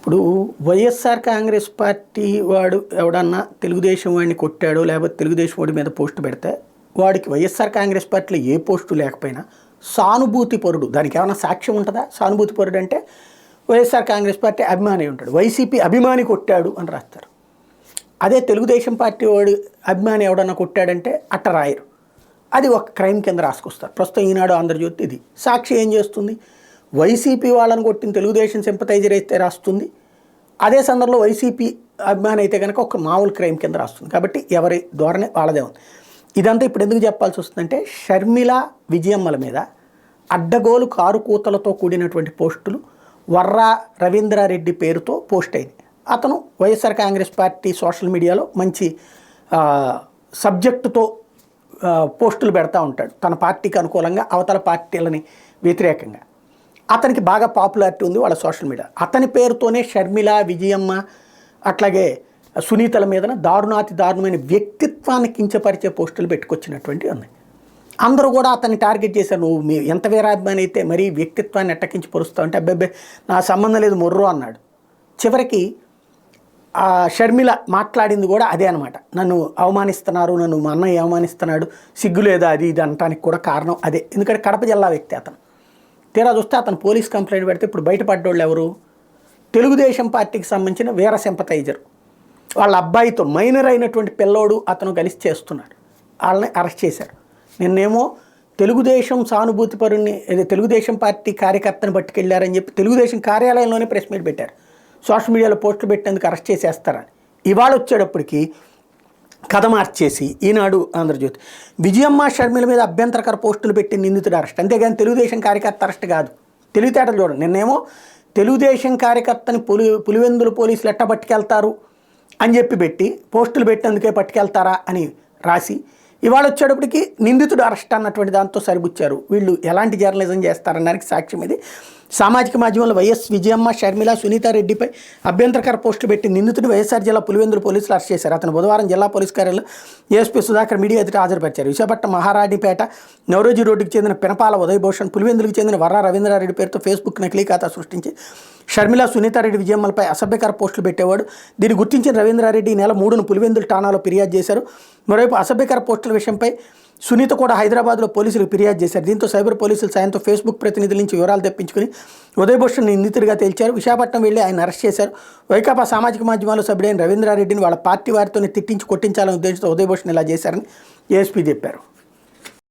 ఇప్పుడు వైఎస్ఆర్ కాంగ్రెస్ పార్టీ వాడు ఎవడన్నా తెలుగుదేశం వాడిని కొట్టాడో లేకపోతే తెలుగుదేశం వాడి మీద పోస్టు పెడితే వాడికి వైఎస్ఆర్ కాంగ్రెస్ పార్టీలో ఏ పోస్టు లేకపోయినా సానుభూతి పరుడు, దానికి ఏమైనా సాక్ష్యం ఉంటుందా? సానుభూతి పరుడు అంటే వైఎస్ఆర్ కాంగ్రెస్ పార్టీ అభిమాని ఉంటాడు, వైసీపీ అభిమాని కొట్టాడు అని రాస్తారు. అదే తెలుగుదేశం పార్టీ వాడు అభిమాని ఎవడన్నా కొట్టాడంటే అట్ట రాయరు, అది ఒక క్రైమ్ కింద రాసుకొస్తారు. ప్రస్తుతం ఈనాడు ఆంధ్రజ్యోతి ఇది సాక్షి ఏం చేస్తుంది, వైసీపీ వాళ్ళని కొట్టిన తెలుగుదేశం సింపతైజర్ అయితే రాస్తుంది, అదే సందర్భంలో వైసీపీ అభిమాని అయితే కనుక ఒక మామూలు క్రైమ్ కింద రాస్తుంది. కాబట్టి ఎవరి ధోరణి వాళ్ళదే ఉంది. ఇదంతా ఇప్పుడు ఎందుకు చెప్పాల్సి వస్తుందంటే షర్మిల విజయమ్మల మీద అడ్డగోలు కారు కూతలతో కూడినటువంటి పోస్టులు వర్రా రవీంద్రారెడ్డి పేరుతో పోస్ట్ అయింది. అతను వైఎస్ఆర్ కాంగ్రెస్ పార్టీ సోషల్ మీడియాలో మంచి సబ్జెక్టుతో పోస్టులు పెడతా ఉంటాడు, తన పార్టీకి అనుకూలంగా అవతల పార్టీలని వ్యతిరేకంగా. అతనికి బాగా పాపులారిటీ ఉంది వాళ్ళ సోషల్ మీడియా. అతని పేరుతోనే షర్మిల విజయమ్మ అట్లాగే సునీతల మీద దారుణాతి దారుణమైన వ్యక్తిత్వాన్ని కించపరిచే పోస్టులు పెట్టుకొచ్చినటువంటి ఉన్నాయి. అందరూ కూడా అతన్ని టార్గెట్ చేశారు, నువ్వు మీ ఎంత వీరాభిమాని అయితే మరీ వ్యక్తిత్వాన్ని ఎట్టకించి పరుస్తావు అంటే అబ్బాయి నా సంబంధం లేదు మొర్రో అన్నాడు. చివరికి ఆ షర్మిల మాట్లాడింది కూడా అదే అనమాట, నన్ను అవమానిస్తున్నారు, నన్ను మా అన్నయ్య అవమానిస్తున్నాడు, సిగ్గు లేదా అది ఇది అనటానికి కూడా కారణం అదే. ఎందుకంటే కడప జిల్లా వ్యక్తి అతను. తీరా చూస్తే అతను పోలీస్ కంప్లైంట్ పెడితే ఇప్పుడు బయటపడ్డోళ్ళు ఎవరు, తెలుగుదేశం పార్టీకి సంబంధించిన వీర సింపతైజర్ వాళ్ళ అబ్బాయితో మైనర్ అయినటువంటి పిల్లోడు అతను కలిసి చేస్తున్నాడు, వాళ్ళని అరెస్ట్ చేశారు. నిన్నేమో తెలుగుదేశం సానుభూతి పరుణ్ణి తెలుగుదేశం పార్టీ కార్యకర్తను పట్టుకెళ్ళారని చెప్పి తెలుగుదేశం కార్యాలయంలోనే ప్రెస్ మీట్ పెట్టారు, సోషల్ మీడియాలో పోస్టులు పెట్టేందుకు అరెస్ట్ చేసేస్తారని. ఇవాళ వచ్చేటప్పటికి కథ మార్చేసి ఈనాడు ఆంధ్రజ్యోతి విజయమ్మ షర్మిల మీద అభ్యంతరకర పోస్టులు పెట్టి నిందితుడు అరెస్ట్, అంతేగాని తెలుగుదేశం కార్యకర్త అరెస్ట్ కాదు. తెలివితేటలు చూడండి, నిన్నేమో తెలుగుదేశం కార్యకర్తని పులివెందులు పోలీసులు ఎట్ట పట్టుకెళ్తారు అని చెప్పి పెట్టి పోస్టులు పెట్టేందుకే పట్టుకెళ్తారా అని రాసి ఇవాళ వచ్చేటప్పటికి నిందితుడు అరెస్ట్ అన్నటువంటి దాంతో సరిపుచ్చారు. వీళ్ళు ఎలాంటి జర్నలిజం చేస్తారనడానికి సాక్ష్యం ఇది. సామాజిక మాధ్యమంలో వైఎస్ విజయమ్మ షర్మిల సునీతారెడ్డిపై అభ్యంతరకర పోస్టులు పెట్టి నిందితుడు వైఎస్ఆర్ జిల్లా పులివెందులు పోలీసులు అరెస్ట్ చేశారు. అతను బుధవారం జిల్లా పోలీస్ కార్యాలయంలో ఏఎస్పీ సుధాకర్ మీడియా ఎదుట హాజరుపరిచారు. విశాఖపట్నం మహారాణిపేట నవరోజీ రోడ్డుకి చెందిన పినపాల ఉదయభూషణ్, పులివెందులకు చెందిన వర్రా రవీంద్రారెడ్డి పేరుతో ఫేస్బుక్ నకిలీ ఖాతా సృష్టించి షర్మిల సునీతారెడ్డి విజయమ్మలపై అసభ్యకర పోస్టులు పెట్టేవాడు. దీన్ని గుర్తించిన రవీంద్రారెడ్డి ఈ నెల 3న పులివెందులు ఠాణాలో ఫిర్యాదు చేశారు. మరోవైపు అసభ్యకర పోస్టుల విషయంపై సునీత కూడా హైదరాబాద్లో పోలీసులకు ఫిర్యాదు చేశారు. దీంతో సైబర్ పోలీసుల సాయంతో ఫేస్బుక్ ప్రతినిధుల నుంచి వివరాలు తెప్పించుకుని ఉదయభూషణ్ నిందితుడిగా తేల్చారు. విశాఖపట్నం వెళ్లి ఆయన అరెస్ట్ చేశారు. వైకాపా సామాజిక మాధ్యమాల్లో సభ్యుడైన రవీంద్రారెడ్డిని వాళ్ళ పార్టీ వారితోనే తిట్టించి కొట్టించాలనే ఉద్దేశంతో ఉదయభూషణ్ ఇలా చేశారని ఏఎస్పీ చెప్పారు.